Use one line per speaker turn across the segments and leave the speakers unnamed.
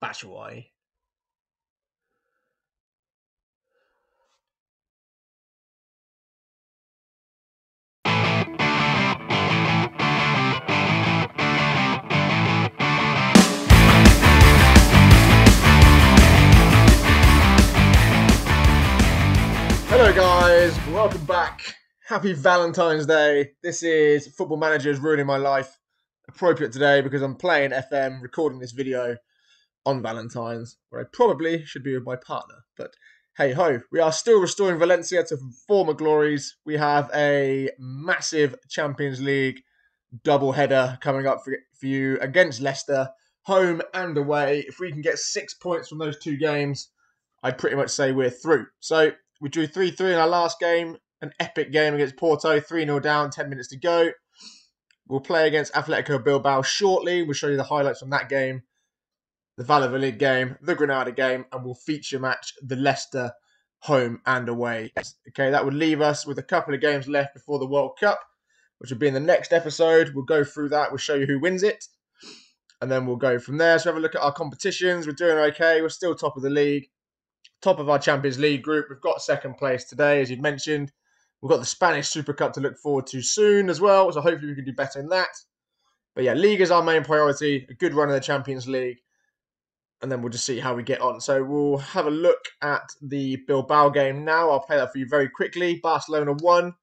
Batshuayi. Hello guys, welcome back. Happy Valentine's Day. This is Football Manager's Ruining My Life. Appropriate today because I'm playing FM, recording this video on Valentine's, where I probably should be with my partner. But hey ho, we are still restoring Valencia to former glories. We have a massive Champions League double header coming up for you against Leicester, home and away. If we can get 6 points from those two games, I'd pretty much say we're through. So we drew 3-3 in our last game, an epic game against Porto, 3-0 down, 10 minutes to go. We'll play against Atletico Bilbao shortly. We'll show you the highlights from that game, the Valladolid game, the Granada game, and we'll feature match the Leicester home and away. Okay, that would leave us with a couple of games left before the World Cup, which will be in the next episode. We'll go through that. We'll show you who wins it, and then we'll go from there. So have a look at our competitions. We're doing okay. We're still top of the league. Top of our Champions League group. We've got second place today, as you mentioned. We've got the Spanish Super Cup to look forward to soon as well, so hopefully we can do better in that. But yeah, League is our main priority, a good run in the Champions League, and then we'll just see how we get on. So we'll have a look at the Bilbao game now. I'll play that for you very quickly. Barcelona won.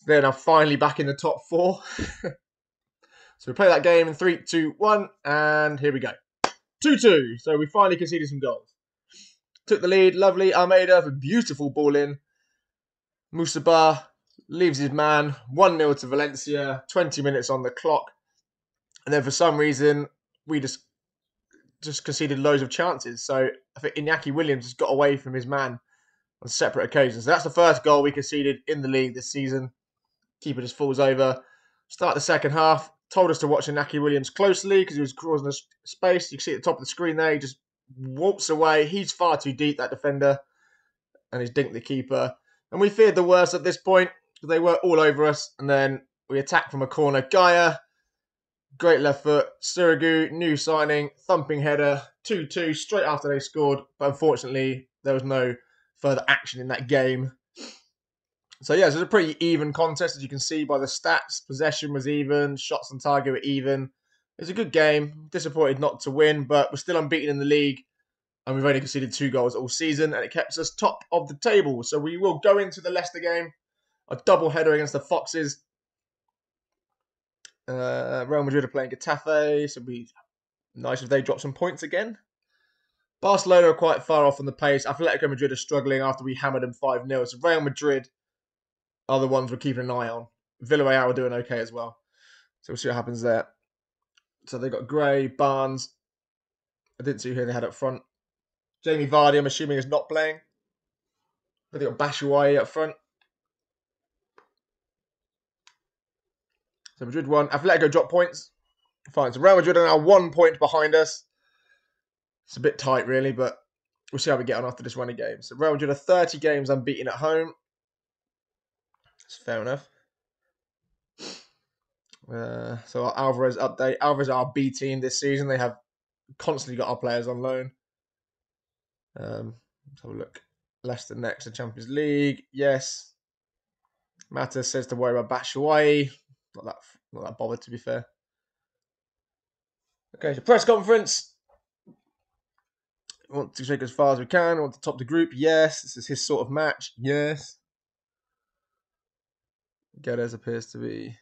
They're now finally back in the top four. So we play that game in 3, 2, 1, and here we go. 2-2. So we finally conceded some goals. Took the lead, lovely. Almeida with a beautiful ball in. Musaba leaves his man. 1-0 to Valencia. 20 minutes on the clock. And then for some reason, we just conceded loads of chances. So I think Iñaki Williams has got away from his man on separate occasions. So that's the first goal we conceded in the league this season. Keeper just falls over. Start the second half. Told us to watch Iñaki Williams closely because he was causing us space. You can see at the top of the screen there, he just walks away. He's far too deep, that defender, and he's dinked the keeper. And we feared the worst at this point because they were all over us. And then we attacked from a corner. Gaia, great left foot. Sirigu, new signing, thumping header, 2-2 straight after they scored. But unfortunately, there was no further action in that game. So yeah, so it was a pretty even contest, as you can see by the stats. Possession was even, shots on target were even. It was a good game. Disappointed not to win, but we're still unbeaten in the league. And we've only conceded 2 goals all season, and it kept us top of the table. So we will go into the Leicester game. A double header against the Foxes. Real Madrid are playing Getafe, so it'd be nice if they drop some points again. Barcelona are quite far off on the pace. Atletico Madrid are struggling after we hammered them 5-0. So Real Madrid are the ones we're keeping an eye on. Villarreal are doing okay as well. So we'll see what happens there. So they've got Gray, Barnes. I didn't see who they had up front. Jamie Vardy, I'm assuming, is not playing. They've got Batshuayi up front. So Madrid won. Atletico dropped points. Fine. So Real Madrid are now 1 point behind us. It's a bit tight, really, but we'll see how we get on after this run of games. So Real Madrid are 30 games unbeaten at home. That's fair enough. So our Alvarez update. Alvarez are our B team this season. They have constantly got our players on loan. Let's have a look. Leicester next, the Champions League. Yes. Mata says to worry about Batshuayi. Not that bothered, to be fair. Okay, so press conference. We want to take as far as we can. We want to top the group. Yes. This is his sort of match. Yes. Guedes appears to be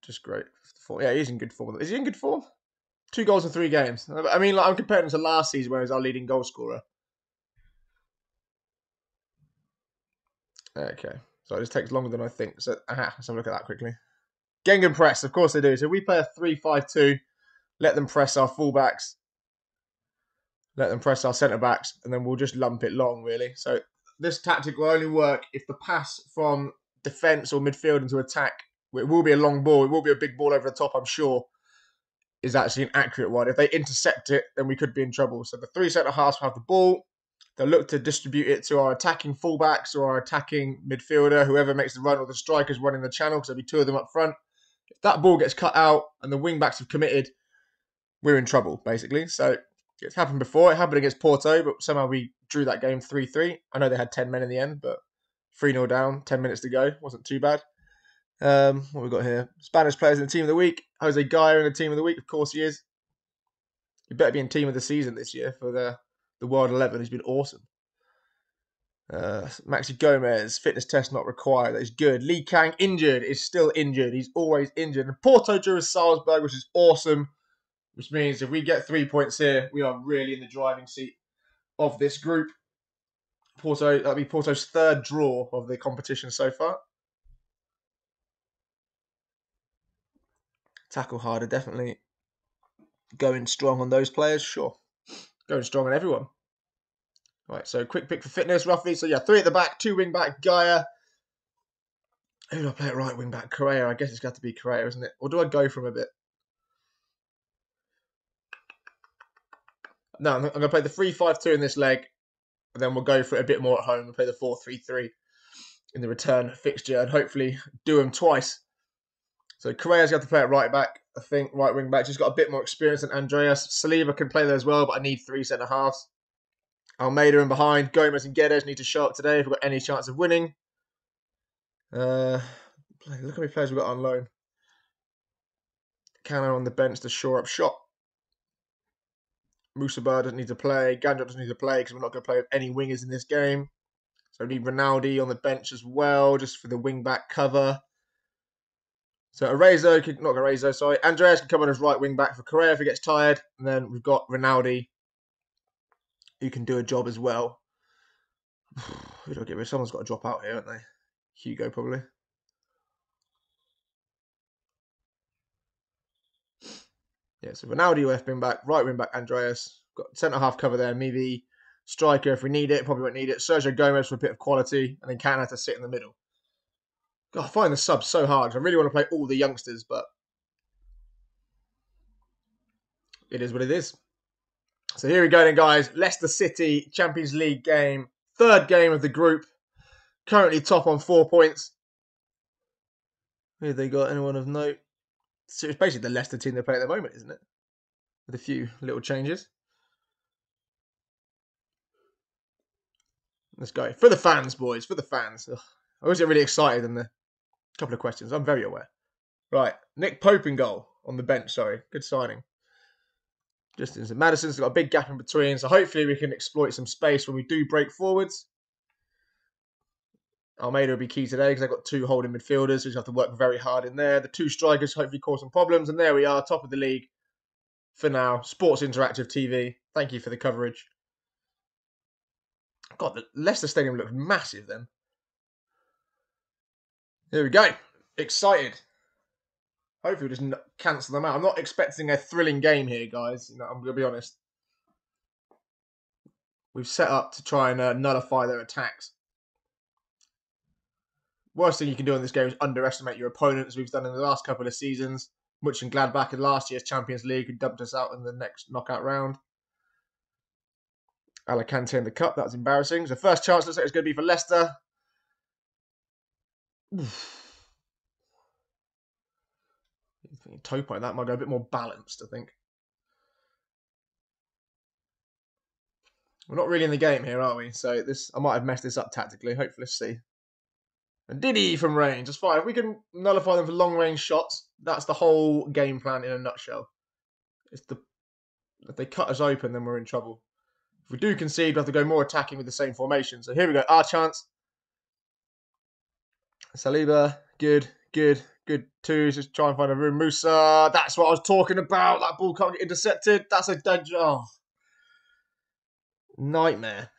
just great. Yeah, he's in good form. Is he in good form? 2 goals in 3 games. I mean, like, I'm comparing him to last season where he was our leading goal scorer. Okay. So this takes longer than I think. So let's have a look at that quickly. Gengen press, of course they do. So we play a 3-5-2. Let them press our fullbacks. Let them press our centre-backs. And then we'll just lump it long, really. So this tactic will only work if the pass from defence or midfield into attack, it will be a long ball, it will be a big ball over the top, I'm sure, is actually an accurate one. If they intercept it, then we could be in trouble. So the 3 centre-halves will have the ball. They'll look to distribute it to our attacking fullbacks or our attacking midfielder, whoever makes the run, or the strikers running the channel, because there'll be 2 of them up front. If that ball gets cut out and the wing-backs have committed, we're in trouble, basically. So It's happened before. It happened against Porto, but somehow we drew that game 3-3. I know they had 10 men in the end, but 3-0 down, 10 minutes to go. Wasn't too bad. What we got here? Spanish players in the team of the week. Jose Gaya in the team of the week. Of course he is. He better be in team of the season this year for the World 11. He's been awesome. Maxi Gomez, fitness test not required. That is good. Lee Kang injured. Is still injured. He's always injured. And Porto drew with Salzburg, which is awesome. Which means if we get 3 points here, we are really in the driving seat of this group. That'll be Porto's third draw of the competition so far. Tackle harder, definitely going strong on those players, sure. Going strong on everyone. Right, so quick pick for fitness, roughly. So yeah, 3 at the back, 2 wing back, Gaia. Who do I play at right wing back? Correa. I guess it's got to be Correa, isn't it? Or do I go from a bit? No, I'm going to play the 3-5-2 in this leg. And then we'll go for it a bit more at home and play the 4-3-3 in the return fixture. And hopefully do them twice. So Correa's got to play at right back. I think right wing back. She's got a bit more experience than Andreas. Saliba can play there as well, but I need 3 centre-halves. Almeida in behind. Gomez and Guedes need to show up today if we've got any chance of winning. Look how many players we've got on loan. Cano on the bench to shore up shot. Musaba doesn't need to play. Gandrop doesn't need to play because we're not going to play with any wingers in this game. So we need Ronaldo on the bench as well, just for the wing-back cover. So Andreas can come on as right wing-back for Correa if he gets tired. And then we've got Ronaldo, who can do a job as well. Who do I get rid of? Someone's got to drop out here, haven't they? Hugo, probably. Yeah, so Ronaldo left wing back, right wing back Andreas. Got centre-half cover there. Maybe striker if we need it. Probably won't need it. Sergio Gomez for a bit of quality. And then Cana to sit in the middle. God, I find the subs so hard. I really want to play all the youngsters, but it is what it is. So here we go then, guys. Leicester City Champions League game. 3rd game of the group. Currently top on 4 points. Who have they got? Anyone of note? So it's basically the Leicester team they play at the moment, isn't it? With a few little changes. Let's go. For the fans, boys. For the fans. Ugh. I always get really excited in the couple of questions. I'm very aware. Right. Nick Pope in goal. On the bench, sorry. Good signing. Justin Madison's got a big gap in between, so hopefully we can exploit some space when we do break forwards. Almeida will be key today because I've got 2 holding midfielders, which have to work very hard in there. The 2 strikers hopefully cause some problems. And there we are, top of the league for now. Sports Interactive TV. Thank you for the coverage. God, the Leicester Stadium looks massive then. Here we go. Excited. Hopefully we'll just cancel them out. I'm not expecting a thrilling game here, guys. I'm going to be honest. We've set up to try and nullify their attacks. Worst thing you can do in this game is underestimate your opponent, as we've done in the last couple of seasons. Mönchengladbach in last year's Champions League, who dumped us out in the next knockout round. Alicante in the cup, that was embarrassing. So first chance looks like it's going to be for Leicester. Topo, that might go a bit more balanced, I think. We're not really in the game here, are we? So I might have messed this up tactically. Hopefully, let's see. And Diddy from range. That's fine. If we can nullify them for long-range shots, that's the whole game plan in a nutshell. If they cut us open, then we're in trouble. If we do concede, we have to go more attacking with the same formation. So here we go. Our chance. Saliba. Good. Two. Just try and find a room. Musa. That's what I was talking about. That ball can't get intercepted. That's a dead... Oh. Nightmare.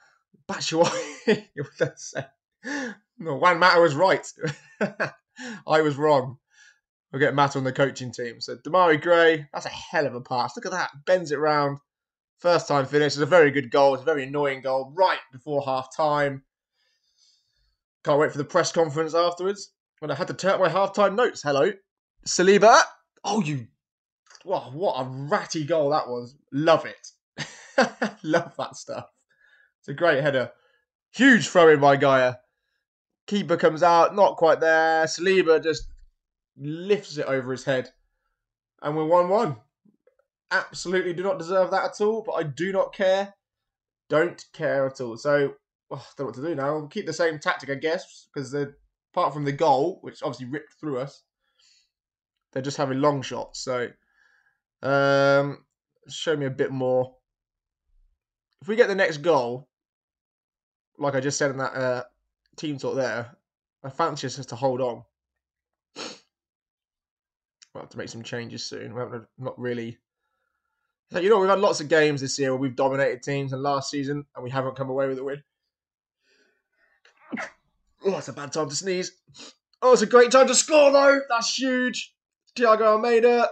Batshuayi. No, Juan Mata was right. I was wrong. We'll get Matt on the coaching team. So Damari Gray, that's a hell of a pass. Look at that. Bends it round. First time finish. It's a very good goal. It's a very annoying goal right before half time. Can't wait for the press conference afterwards when I had to turn up my half-time notes. Hello. Saliba. Oh, wow, what a ratty goal that was. Love it. Love that stuff. It's a great header. Huge throw in by Gaia. Keeper comes out, not quite there. Saliba just lifts it over his head. And we're 1-1. absolutely do not deserve that at all, but I do not care. Don't care at all. So, I don't know what to do now. We'll keep the same tactic, I guess, because apart from the goal, which obviously ripped through us, they're just having long shots. So, show me a bit more. If we get the next goal, like I just said in that team talk there, I fancy us just to hold on. We'll have to make some changes soon. We haven't not really. We've had lots of games this year where we've dominated teams, and last season, and we haven't come away with a win. Oh, it's a bad time to sneeze. Oh, it's a great time to score, though. That's huge. Thiago Almeida.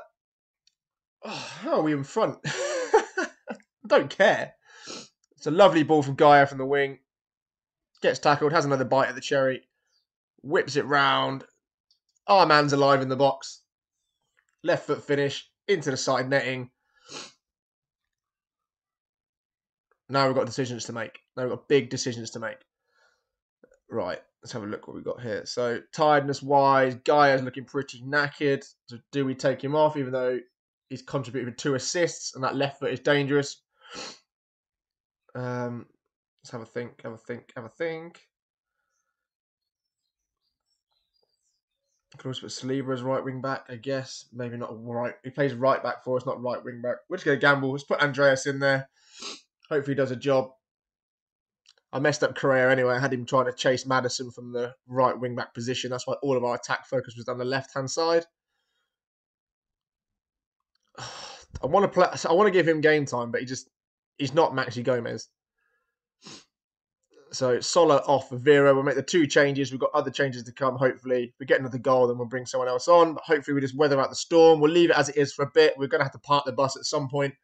Oh, how are we in front? Don't care. It's a lovely ball from Gaia from the wing. Gets tackled, has another bite at the cherry. Whips it round. Our man's alive in the box. Left foot finish. Into the side netting. Now we've got decisions to make. Now we've got big decisions to make. Right, let's have a look what we've got here. So, tiredness-wise, Gaia's looking pretty knackered. So do we take him off, even though he's contributed with 2 assists, and that left foot is dangerous? Let's have a think. Could also put Saliba as right wing back, I guess. Maybe not right. He plays right back for us, not right wing back. We're just going to gamble. Let's put Andreas in there. Hopefully he does a job. I messed up Correa anyway. I had him trying to chase Maddison from the right wing back position. That's why all of our attack focus was on the left hand side. I want to give him game time, but he's not Maxi Gomez. So Sola off for Vera. We'll make the 2 changes. We've got other changes to come, hopefully. If we get another goal, then we'll bring someone else on. But hopefully we just weather out the storm. We'll leave it as it is for a bit. We're going to have to park the bus at some point.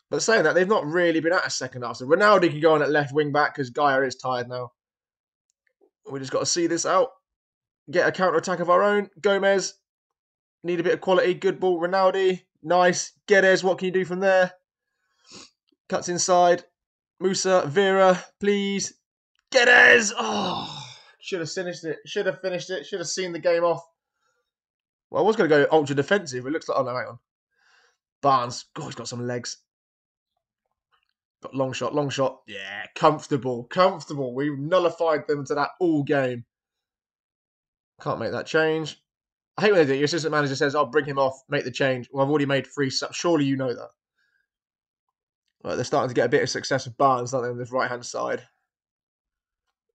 But saying that, they've not really been at a second half. So Ronaldo can go on at left wing back because Gaia is tired now. We just got to see this out. Get a counter-attack of our own. Gomez. Need a bit of quality. Good ball. Ronaldo. Nice. Guedes, what can you do from there? Cuts inside. Musa. Vera. Please. Guedes. Oh, should have finished it. Should have seen the game off. Well, I was going to go ultra defensive. It looks like... Oh, no, hang on. Barnes. God, he's got some legs. Got long shot. Yeah, comfortable. We've nullified them to that all game. Can't make that change. I hate when they do it. Your assistant manager says, I'll bring him off, make the change. Well, I've already made 3 subs. Surely you know that. Right, they're starting to get a bit of success with Barnes, aren't they, on this right-hand side.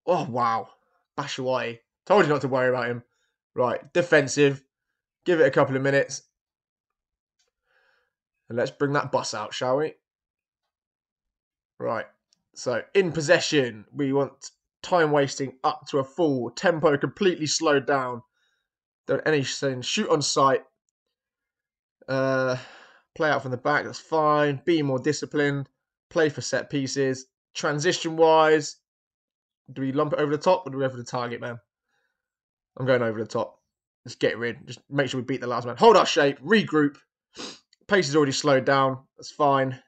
Oh, wow. Batshuayi. Told you not to worry about him. Right, defensive. Give it a couple of minutes. And let's bring that bus out, shall we? Right, so in possession, we want time wasting up to a full, tempo completely slowed down. Don't anything, shoot on sight, play out from the back, that's fine, be more disciplined, play for set pieces. Transition wise, do we lump it over the top or do we go for the target man? I'm going over the top. Let's get rid, just make sure we beat the last man. Hold our shape, regroup. Pace is already slowed down, that's fine.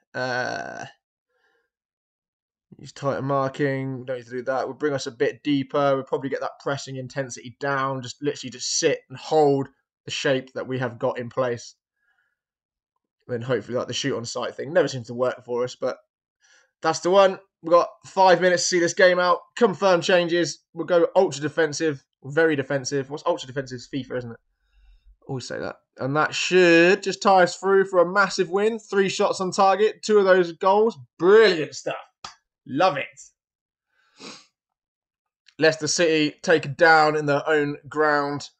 Use tighter marking. We don't need to do that. We'll bring us a bit deeper. We'll probably get that pressing intensity down. Just literally just sit and hold the shape that we have got in place. Then hopefully like the shoot on sight thing never seems to work for us, but that's the one. We've got 5 minutes to see this game out. Confirm changes. We'll go ultra defensive, very defensive. What's ultra defensive? It's FIFA, isn't it? Always say that. And that should just tie us through for a massive win. 3 shots on target. 2 of those goals. Brilliant stuff. Love it. Leicester City taken down in their own ground.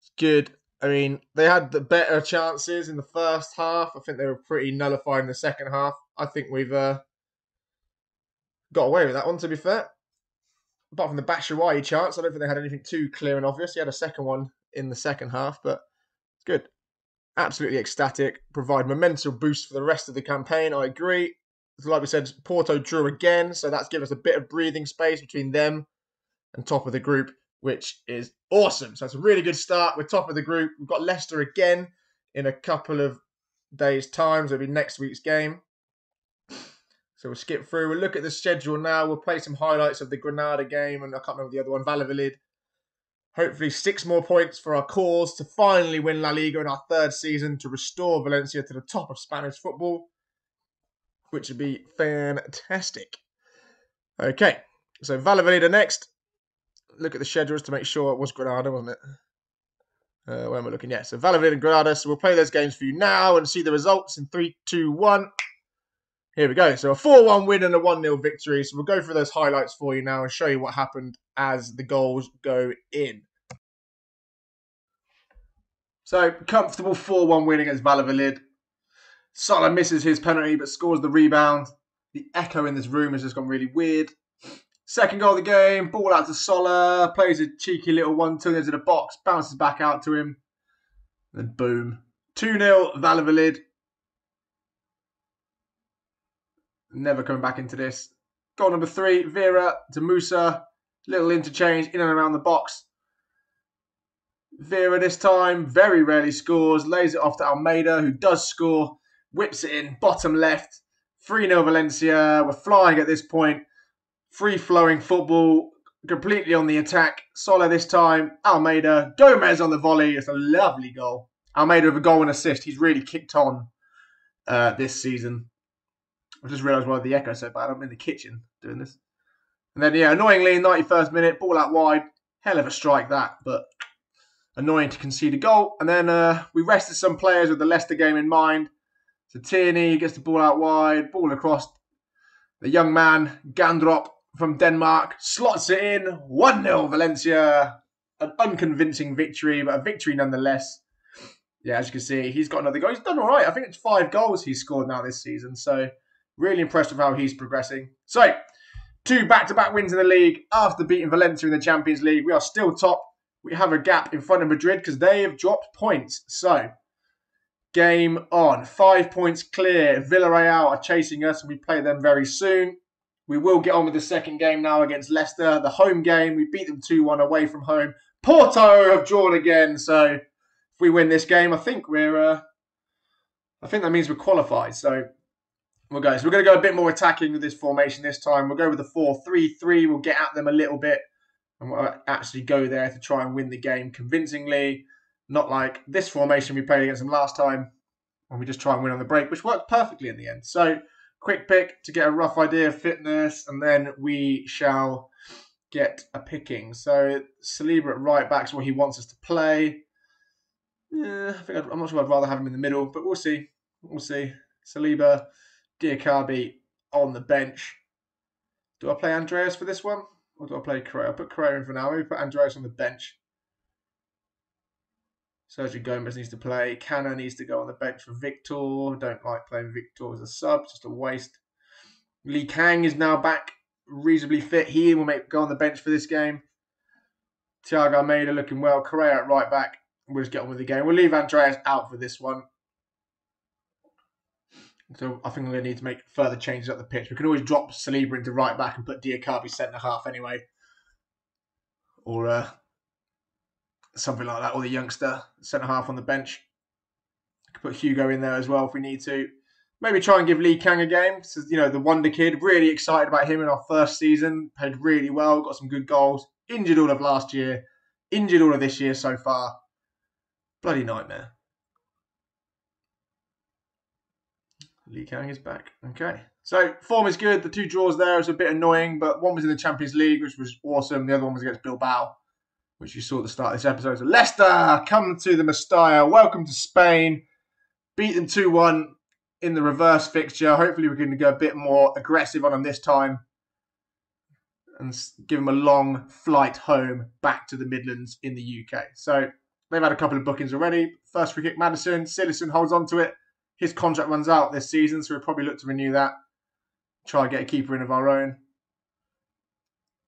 It's good. I mean, they had the better chances in the first half. I think they were pretty nullified in the second half. I think we've got away with that one, to be fair. Apart from the Batshuayi chance, I don't think they had anything too clear and obvious. He had a second one in the second half, but it's good. Absolutely ecstatic. Provide momentum boost for the rest of the campaign. I agree. Like we said, Porto drew again, so that's given us a bit of breathing space between them and top of the group, which is awesome. So it's a really good start. We're top of the group. We've got Leicester again in a couple of days' time. So it'll be next week's game. So we'll skip through. We'll look at the schedule now. We'll play some highlights of the Granada game, and I can't remember the other one, Valladolid. Hopefully 6 more points for our cause to finally win La Liga in our 3rd season to restore Valencia to the top of Spanish football, which would be fantastic. Okay, so Valladolid are next. Look at the schedules to make sure it was Granada, wasn't it? Where am I looking? Yeah, so Valladolid and Granada. So we'll play those games for you now and see the results in 3, 2, 1. Here we go. So a 4-1 win and a 1-0 victory. So we'll go through those highlights for you now and show you what happened as the goals go in. So comfortable 4-1 win against Valladolid. Salah misses his penalty but scores the rebound. The echo in this room has just gone really weird. Second goal of the game, ball out to Salah, plays a cheeky little 1-2 into the box, bounces back out to him. Then boom. 2-0 Valladolid. Never coming back into this. Goal number 3, Vera to Musa. Little interchange in and around the box. Vera this time very rarely scores. Lays it off to Almeida, who does score. Whips it in, bottom left. 3-0 Valencia. We're flying at this point. Free-flowing football, completely on the attack. Salah this time, Almeida, Gomez on the volley. It's a lovely goal. Almeida with a goal and assist. He's really kicked on this season. I just realised why the echo so bad. I'm in the kitchen doing this. And then, yeah, annoyingly, 91st minute, ball out wide. Hell of a strike that, but annoying to concede a goal. And then we rested some players with the Leicester game in mind. So Tierney gets the ball out wide, ball across. The young man, Gandrop, from Denmark, slots it in. 1-0 Valencia. An unconvincing victory, but a victory nonetheless. Yeah, as you can see, he's got another goal. He's done all right. I think it's 5 goals he's scored now this season. So, really impressed with how he's progressing. So, 2 back-to-back wins in the league. After beating Valencia in the Champions League, we are still top. We have a gap in front of Madrid because they have dropped points. So, game on. 5 points clear. Villarreal are chasing us, and we play them very soon. We will get on with the second game now against Leicester. The home game, we beat them 2-1 away from home. Porto have drawn again, so if we win this game, I think we're. I think that means we're qualified. So we'll go. So we're going to go a bit more attacking with this formation this time. We'll go with the 4-3-3. We'll get at them a little bit, and we'll actually go there to try and win the game convincingly. Not like this formation we played against them last time, and we just try and win on the break, which worked perfectly in the end. So. Quick pick to get a rough idea of fitness, and then we shall get a picking. So Saliba at right back is what he wants us to play. Yeah, I'm not sure I'd rather have him in the middle, but we'll see. We'll see. Saliba, Diakabi on the bench. Do I play Andreas for this one? Or do I play Correa? I'll put Correa in for now. Maybe put Andreas on the bench. Sergio Gomez needs to play. Cana needs to go on the bench for Victor. Don't like playing Victor as a sub. Just a waste. Lee Kang is now back reasonably fit. He will go on the bench for this game. Thiago Almeida looking well. Correa at right back. We'll just get on with the game. We'll leave Andreas out for this one. So I think we're going to need to make further changes up the pitch. We can always drop Saliba into right back and put Diakabi centre half anyway. Or something like that, or the youngster centre half on the bench. I could put Hugo in there as well if we need to. Maybe try and give Lee Kang a game. So, you know, the wonder kid. Really excited about him in our first season. Played really well. Got some good goals. Injured all of last year. Injured all of this year so far. Bloody nightmare. Lee Kang is back. Okay. So, form is good. The 2 draws there. It's a bit annoying, but one was in the Champions League, which was awesome. The other one was against Bilbao, which you saw at the start of this episode. So Leicester come to the Mestalla. Welcome to Spain. Beat them 2-1 in the reverse fixture. Hopefully we're going to go a bit more aggressive on them this time and give them a long flight home back to the Midlands in the UK. So they've had a couple of bookings already. First free kick, Madison. Silerson holds on to it. His contract runs out this season, so we'll probably look to renew that. Try and get a keeper in of our own.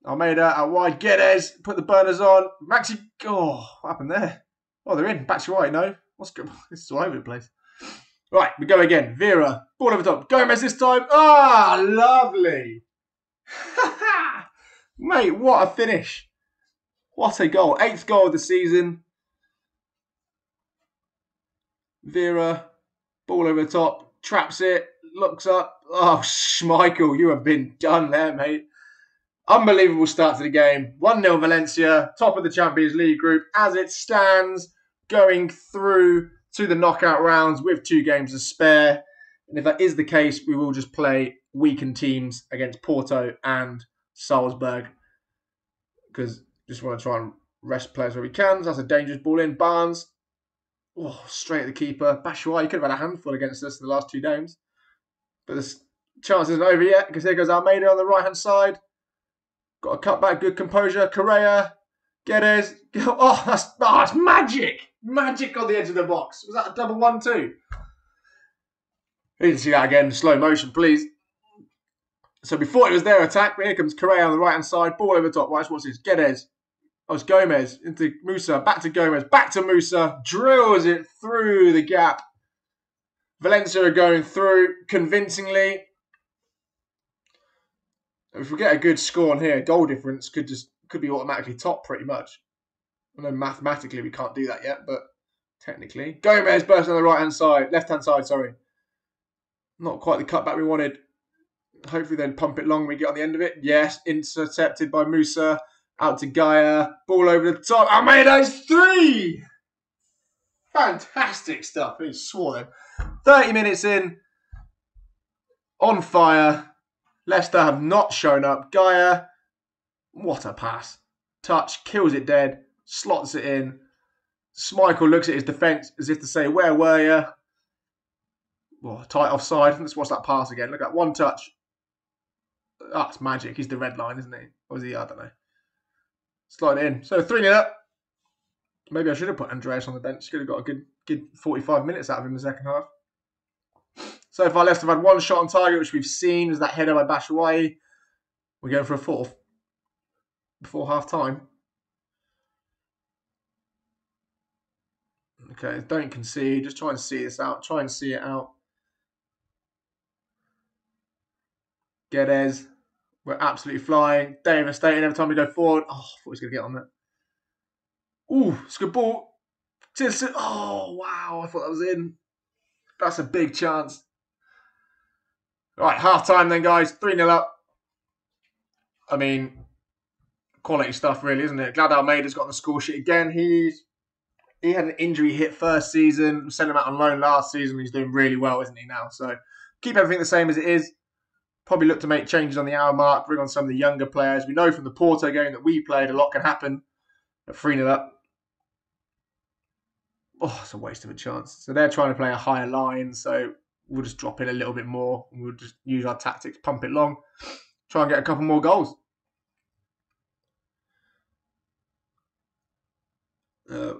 Almeida out wide. Guedes put the burners on. Maxi. Oh, what happened there? Oh, they're in. Back to right. No. What's going on? This is all over the place. Right, we go again. Vera. Ball over top. Gomez this time. Ah, lovely. Mate, what a finish. What a goal. 8th goal of the season. Vera. Ball over the top. Traps it. Looks up. Oh, Schmeichel, you have been done there, mate. Unbelievable start to the game. 1-0 Valencia, top of the Champions League group as it stands, going through to the knockout rounds with 2 games to spare. And if that is the case, we will just play weakened teams against Porto and Salzburg. Because just want to try and rest players where we can. So that's a dangerous ball in. Barnes. Oh, straight at the keeper. Batshuayi could have had a handful against us in the last 2 games. But the chance isn't over yet because here goes Almeida on the right-hand side. Got a cutback, good composure. Correa, Guedes. Oh, that's magic. Magic on the edge of the box. Was that a double 1-2? I need to see that again in slow motion, please. So before it was their attack, but here comes Correa on the right-hand side. Ball over the top. Right, what's this? Guedes. Oh, it's Gomez into Musa. Back to Gomez. Back to Musa. Drills it through the gap. Valencia are going through convincingly. If we get a good score on here, goal difference could be automatically top pretty much. I know mathematically we can't do that yet, but technically. Gomez burst on the right-hand side. Left-hand side, sorry. Not quite the cutback we wanted. Hopefully then pump it long when we get on the end of it. Yes, intercepted by Musa. Out to Gaia. Ball over the top. Almeida's 3! Fantastic stuff. He swore them. 30 minutes in. On fire. Leicester have not shown up. Gaia, what a pass. Touch, kills it dead, slots it in. Schmeichel looks at his defence as if to say, where were you? Oh, tight offside. Let's watch that pass again. Look at that, one touch. That's magic. He's the red line, isn't he? Or is he? I don't know. Slide it in. So 3-0 up. Maybe I should have put Andreas on the bench. Could have got a good 45 minutes out of him in the second half. So far, Leicester have had 1 shot on target, which we've seen, is that header by Batshuayi. We're going for a 4th before half-time. Okay, don't concede. Just try and see this out. Try and see it out. Guedes. We're absolutely flying. Devastating every time we go forward. Oh, I thought he was going to get on that. Ooh, it's a good ball. Oh, wow. I thought that was in. That's a big chance. Right, half-time then, guys. 3-0 up. I mean, quality stuff, really, isn't it? Glad Almeida's got on the score sheet again. He had an injury hit first season. Sent him out on loan last season. He's doing really well, isn't he, now? So keep everything the same as it is. Probably look to make changes on the hour mark. Bring on some of the younger players. We know from the Porto game that we played, a lot can happen at 3-0 up. Oh, it's a waste of a chance. So they're trying to play a higher line. So we'll just drop in a little bit more. We'll just use our tactics, pump it long, try and get a couple more goals.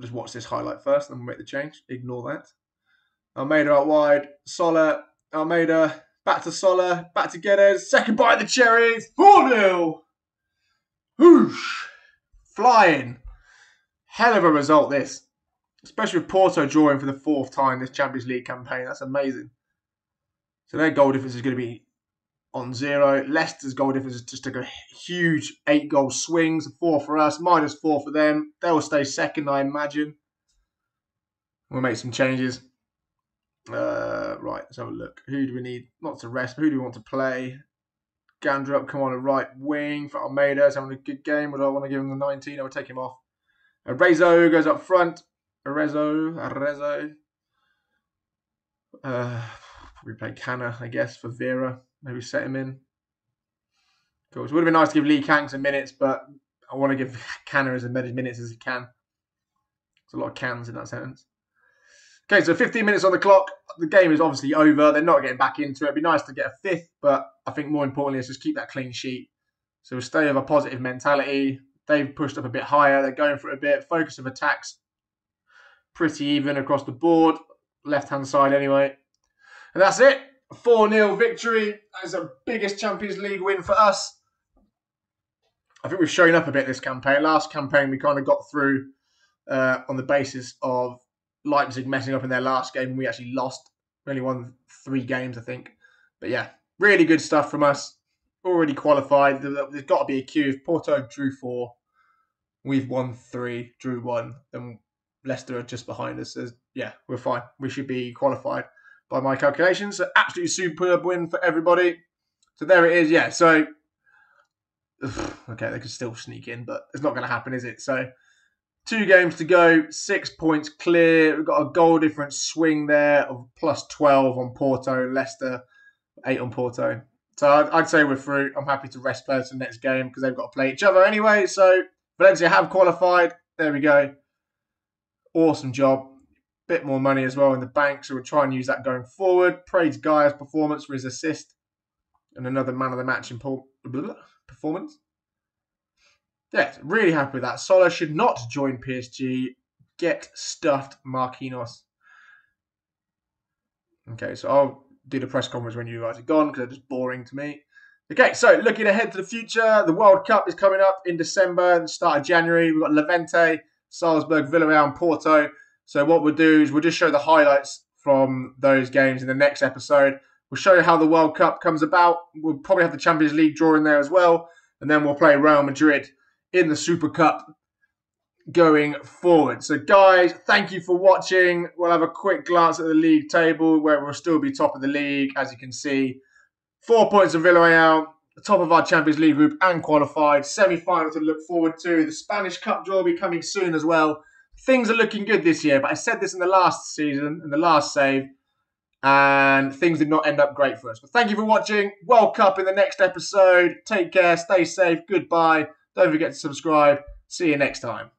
Just watch this highlight first, then we'll make the change. Ignore that. Almeida out wide. Soler, Almeida, back to Soler, back to Guedes. Second bite of the cherry. 4-0. Whoosh. Flying. Hell of a result, this. Especially with Porto drawing for the 4th time this Champions League campaign. That's amazing. So their goal difference is going to be on 0. Leicester's goal difference just took a huge 8-goal swing. So 4 for us, -4 for them. They'll stay second, I imagine. We'll make some changes. Right, let's have a look. Who do we need? Not to rest, but who do we want to play? Gandrup, come on, a right wing for Almeida. He's having a good game. Would I want to give him the 19? I would take him off. Arezzo goes up front. Arezzo. Probably play Canna, I guess, for Vera. Maybe set him in. Cool. So it would have been nice to give Lee Kang some minutes, but I want to give Canna as many minutes as he can. There's a lot of cans in that sentence. Okay, so 15 minutes on the clock. The game is obviously over. They're not getting back into it. It'd be nice to get a 5th, but I think more importantly, let's just keep that clean sheet. So we'll stay with a positive mentality. They've pushed up a bit higher. They're going for it a bit. Focus of attacks pretty even across the board. Left-hand side anyway. And that's it. A 4-0 victory. That's the biggest Champions League win for us. I think we've shown up a bit this campaign. Last campaign, we kind of got through on the basis of Leipzig messing up in their last game. We actually lost. We only won 3 games, I think. But yeah, really good stuff from us. Already qualified. There's got to be a queue. If Porto drew 4, we've won 3, drew 1. Then Leicester are just behind us. So yeah, we're fine. We should be qualified by my calculations. So absolutely superb win for everybody. So there it is. Yeah, so Okay, they could still sneak in, but it's not going to happen, is it? So 2 games to go, 6 points clear. We've got a goal difference swing there of plus 12 on Porto, Leicester 8 on Porto. So I'd say we're through. I'm happy to rest players for the next game because they've got to play each other anyway. So Valencia have qualified. There we go. Awesome job. Bit more money as well in the bank, so we'll try and use that going forward. Praise Guy's performance for his assist and another man of the match performance. Yeah, really happy with that. Sola should not join PSG. Get stuffed, Marquinhos. Okay, so I'll do the press conference when you guys are gone because they're just boring to me. Okay, so looking ahead to the future, the World Cup is coming up in December and the start of January. We've got Levante, Salzburg, Villarreal, and Porto. So what we'll do is we'll just show the highlights from those games in the next episode. We'll show you how the World Cup comes about. We'll probably have the Champions League draw in there as well. And then we'll play Real Madrid in the Super Cup going forward. So guys, thank you for watching. We'll have a quick glance at the league table where we'll still be top of the league. As you can see, 4 points of Villarreal, the top of our Champions League group and qualified. Semi-final to look forward to. The Spanish Cup draw will be coming soon as well. Things are looking good this year, but I said this in the last season, in the last save, and things did not end up great for us. But thank you for watching. World Cup in the next episode. Take care, stay safe, goodbye. Don't forget to subscribe. See you next time.